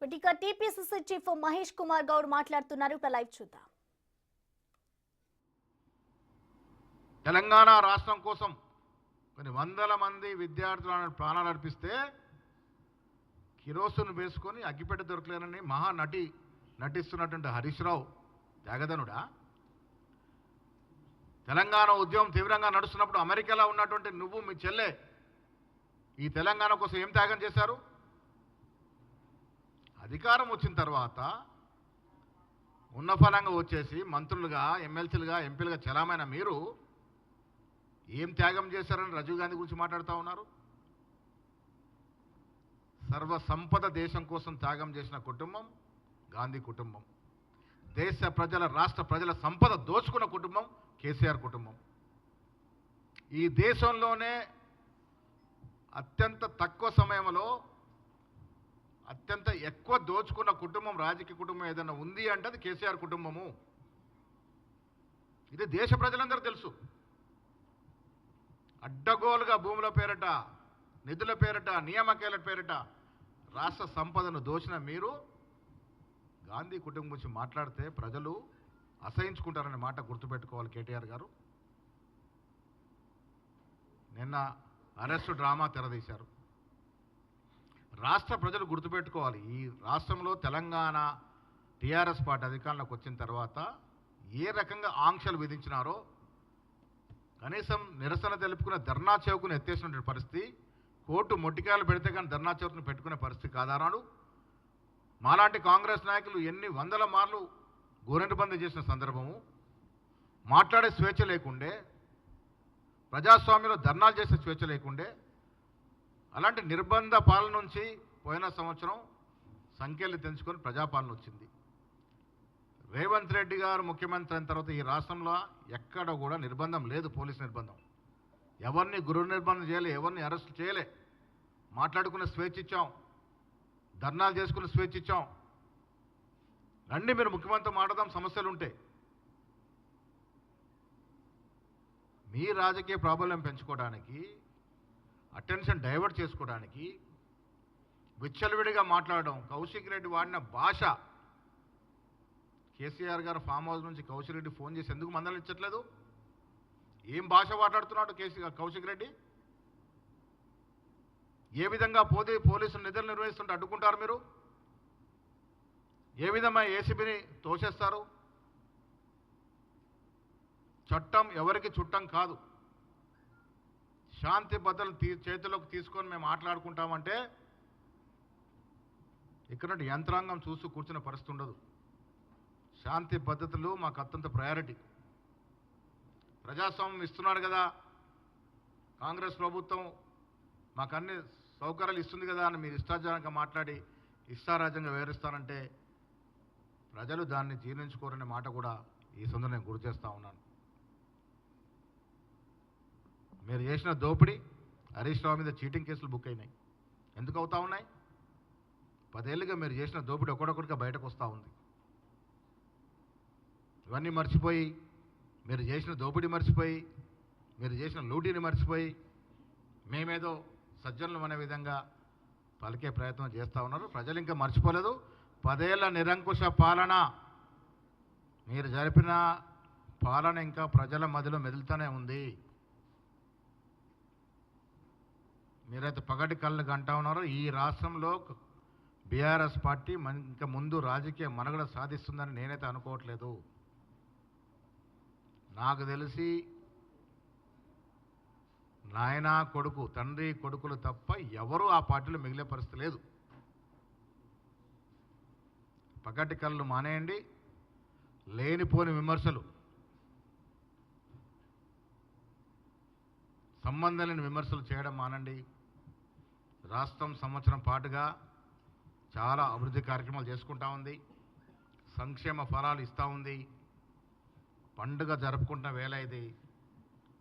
ఇక TPCC chief Mahesh Kumar Goud మాట్లాడుతున్నారు. Live చూద్దాం. తెలంగాణ రాష్ట్రం కోసం కొన్ని వందల మంది విద్యార్థులను ప్రాణాలు అర్పిస్తే కిరోసిన్ వేసుకొని అగ్గిపెట్ట దొరకలేనని నటిస్తున్నటువంటి హరీష్ రావు త్యాగధనుడా? తెలంగాణ ఉద్యమం తీవ్రంగా నడుస్తున్నప్పుడు అమెరికాలో ఉన్నటువంటి నువ్వు మీ చెల్లె ఈ తెలంగాణ కోసం ఏం త్యాగం చేశారు? అధికారం వచ్చిన తర్వాత ఉన్నఫలంగా వచ్చేసి మంత్రులుగా, ఎమ్మెల్సీలుగా, ఎంపీలుగా చలామైన మీరు ఏం త్యాగం చేశారని రాజీవ్ గాంధీ గురించి మాట్లాడుతూ ఉన్నారు. సర్వ సంపద దేశం కోసం త్యాగం చేసిన కుటుంబం గాంధీ కుటుంబం. దేశ ప్రజల, రాష్ట్ర ప్రజల సంపద దోచుకున్న కుటుంబం కేసీఆర్ కుటుంబం. ఈ దేశంలోనే అత్యంత తక్కువ సమయంలో అత్యంత ఎక్కువ దోచుకున్న కుటుంబం, రాజకీయ కుటుంబం ఏదైనా ఉంది అంటే అది కేసీఆర్ కుటుంబము. ఇది దేశ ప్రజలందరూ తెలుసు. అడ్డగోలుగా భూముల పేరిట, నిధుల పేరిట, నియామకాల పేరిట రాష్ట్ర సంపదను దోచిన మీరు గాంధీ కుటుంబం గురించి మాట్లాడితే ప్రజలు అసహించుకుంటారనే మాట గుర్తుపెట్టుకోవాలి కేటీఆర్ గారు. నిన్న అరెస్టు డ్రామా తెరదీశారు. రాష్ట్ర ప్రజలు గుర్తుపెట్టుకోవాలి, ఈ రాష్ట్రంలో తెలంగాణ టీఆర్ఎస్ పార్టీ అధికారంలోకి వచ్చిన తర్వాత ఏ రకంగా ఆంక్షలు విధించినారో కనీసం నిరసన తెలుపుకునే ధర్నా చౌక్ను ఎత్తేసినటువంటి పరిస్థితి, కోర్టు మొట్టికాయలు పెడితే కానీ ధర్నా చౌక్ను పెట్టుకునే పరిస్థితి కాదానాడు. మాలాంటి కాంగ్రెస్ నాయకులు ఎన్ని వందల మార్లు గోరెంటుబందీ చేసిన సందర్భము, మాట్లాడే స్వేచ్ఛ లేకుండే, ప్రజాస్వామ్యంలో ధర్నాలు చేసే స్వేచ్ఛ లేకుండే, అలాంటి నిర్బంధ పాలన నుంచి పోయిన సంవత్సరం సంఖ్యలు తెంచుకొని ప్రజాపాలన వచ్చింది. రేవంత్ రెడ్డి గారు ముఖ్యమంత్రి అయిన తర్వాత ఈ రాష్ట్రంలో ఎక్కడ కూడా నిర్బంధం లేదు. పోలీస్ నిర్బంధం, ఎవరిని గృహ నిర్బంధం చేయలే, ఎవరిని అరెస్ట్ చేయలే. మాట్లాడుకునే స్వేచ్ఛ ఇచ్చాం, ధర్నాలు చేసుకునే స్వేచ్ఛ ఇచ్చాం. రండి మీరు ముఖ్యమంత్రి మాట్లాడదాం సమస్యలు ఉంటే. మీ రాజకీయ ప్రాబల్యం పెంచుకోవడానికి, అటెన్షన్ డైవర్ట్ చేసుకోవడానికి విచ్చలవిడిగా మాట్లాడడం, కౌశిక్ రెడ్డి వాడిన భాష, కేసీఆర్ గారు ఫామ్ హౌస్ నుంచి కౌశిక్ రెడ్డి ఫోన్ చేసి ఎందుకు మందలించట్లేదు? ఏం భాష మాట్లాడుతున్నాడు కౌశిక్ రెడ్డి? ఏ విధంగా పోలీసులు నిధులు నిర్వహిస్తుంటే అడ్డుకుంటారు మీరు? ఏ విధంగా ఏసీబీని తోసేస్తారు? చట్టం ఎవరికి చుట్టం కాదు. శాంతి భద్రతలు చేతిలోకి తీసుకొని మేము మాట్లాడుకుంటామంటే ఇక్కడ యంత్రాంగం చూస్తూ కూర్చున్న పరిస్థితి ఉండదు. శాంతి భద్రతలు మాకు అత్యంత ప్రయారిటీ. ప్రజాస్వామ్యం ఇస్తున్నాడు కదా కాంగ్రెస్ ప్రభుత్వం, మాకు అన్ని సౌకర్యాలు ఇస్తుంది కదా అని మీరు ఇష్టాజనంగా మాట్లాడి ఇష్టారాజ్యంగా వివరిస్తారంటే ప్రజలు దాన్ని జీర్ణించుకోరనే మాట కూడా ఈ సందర్భంగా నేను గుర్తు చేస్తూ ఉన్నాను. మీరు చేసిన దోపిడీ, హరీష్ రావు మీద చీటింగ్ కేసులు బుక్ అయినాయి. ఎందుకు అవుతా ఉన్నాయి? 10 ఏళ్ళుగా మీరు చేసిన దోపిడీ ఒక్కొక్కటిగా బయటకు వస్తూ ఉంది. ఇవన్నీ మర్చిపోయి, మీరు చేసిన దోపిడీ మర్చిపోయి, మీరు చేసిన లూటీని మర్చిపోయి మేమేదో సజ్జనులు అనే విధంగా పలికే ప్రయత్నం చేస్తూ ఉన్నారు. ప్రజలు ఇంకా మర్చిపోలేదు. 10 ఏళ్ల నిరంకుశ పాలన, మీరు జరిపిన పాలన ఇంకా ప్రజల మధ్యలో మెదులుతూనే ఉంది. మీరైతే పగటి కళ్ళు గంటా ఉన్నారు. ఈ రాష్ట్రంలో బీఆర్ఎస్ పార్టీ ఇంకా ముందు రాజకీయ మనుగడ సాధిస్తుందని నేనైతే అనుకోవట్లేదు. నాకు తెలిసి నాయన కొడుకు, తండ్రి కొడుకులు తప్ప ఎవరు ఆ పార్టీలో మిగిలే పరిస్థితి లేదు. పగటి కళ్ళు మానేయండి. లేనిపోని విమర్శలు, సంబంధం లేని విమర్శలు చేయడం మానండి. రాష్ట్రం సంవత్సరం పాటుగా చాలా అభివృద్ధి కార్యక్రమాలు చేసుకుంటా ఉంది, సంక్షేమ ఫలాలు ఇస్తూ ఉంది, పండుగ జరుపుకుంటున్న వేళ ఇది.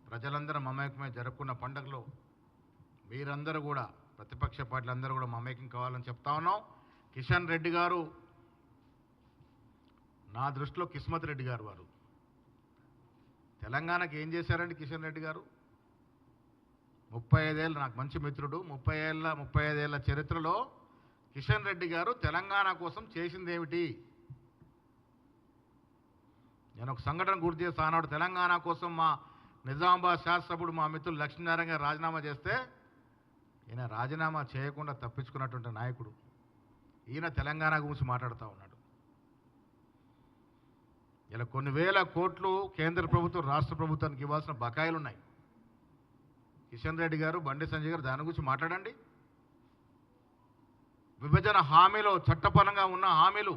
ప్రజలందరూ మమేకమై జరుపుకున్న పండుగలో మీరందరూ కూడా, ప్రతిపక్ష పార్టీలందరూ కూడా మమేకం కావాలని చెప్తా ఉన్నాం. కిషన్ రెడ్డి గారు నా దృష్టిలో కిస్మత్ రెడ్డి గారు వారు తెలంగాణకి ఏం చేశారండి కిషన్ రెడ్డి గారు? 35 ఏళ్ళు, నాకు మంచి మిత్రుడు. 35 ఏళ్ళ చరిత్రలో కిషన్ రెడ్డి గారు తెలంగాణ కోసం చేసిందేమిటి? నేను ఒక సంఘటన గుర్తు చేస్తా. ఆనాడు తెలంగాణ కోసం మా నిజామాబాద్ శాసనసభ్యుడు మా మిత్రులు లక్ష్మీనారాయణ గారు రాజీనామా చేస్తే ఈయన రాజీనామా చేయకుండా తప్పించుకున్నటువంటి నాయకుడు. ఈయన తెలంగాణ గురించి మాట్లాడుతూ ఉన్నాడు. ఇలా కొన్ని వేల కోట్లు కేంద్ర ప్రభుత్వం రాష్ట్ర ప్రభుత్వానికి ఇవ్వాల్సిన బకాయిలు ఉన్నాయి. కిషన్ రెడ్డి గారు, బండి సంజయ్ గారు దాని గురించి మాట్లాడండి. విభజన హామీలో చట్టపరంగా ఉన్న హామీలు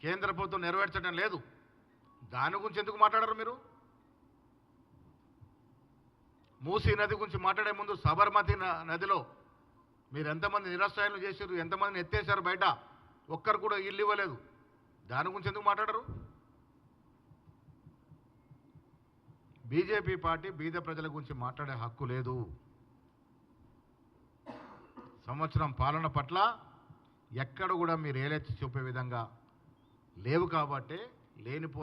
కేంద్ర ప్రభుత్వం నెరవేర్చడం లేదు. దాని గురించి ఎందుకు మాట్లాడరు మీరు? మూసీ నది గురించి మాట్లాడే ముందు సబర్మతి నదిలో మీరు ఎంతమంది నిరాశ్రయాలు చేశారు, ఎంతమందిని ఎత్తేసారు బయట, ఒక్కరు కూడా ఇల్లు ఇవ్వలేదు. దాని గురించి ఎందుకు మాట్లాడరు? బీజేపీ పార్టీ బీద ప్రజల గురించి మాట్లాడే హక్కు లేదు. సంవత్సరం పాలన పట్ల ఎక్కడ కూడా మీరు ఏలెత్తి చూపే విధంగా లేవు. కాబట్టి లేనిపో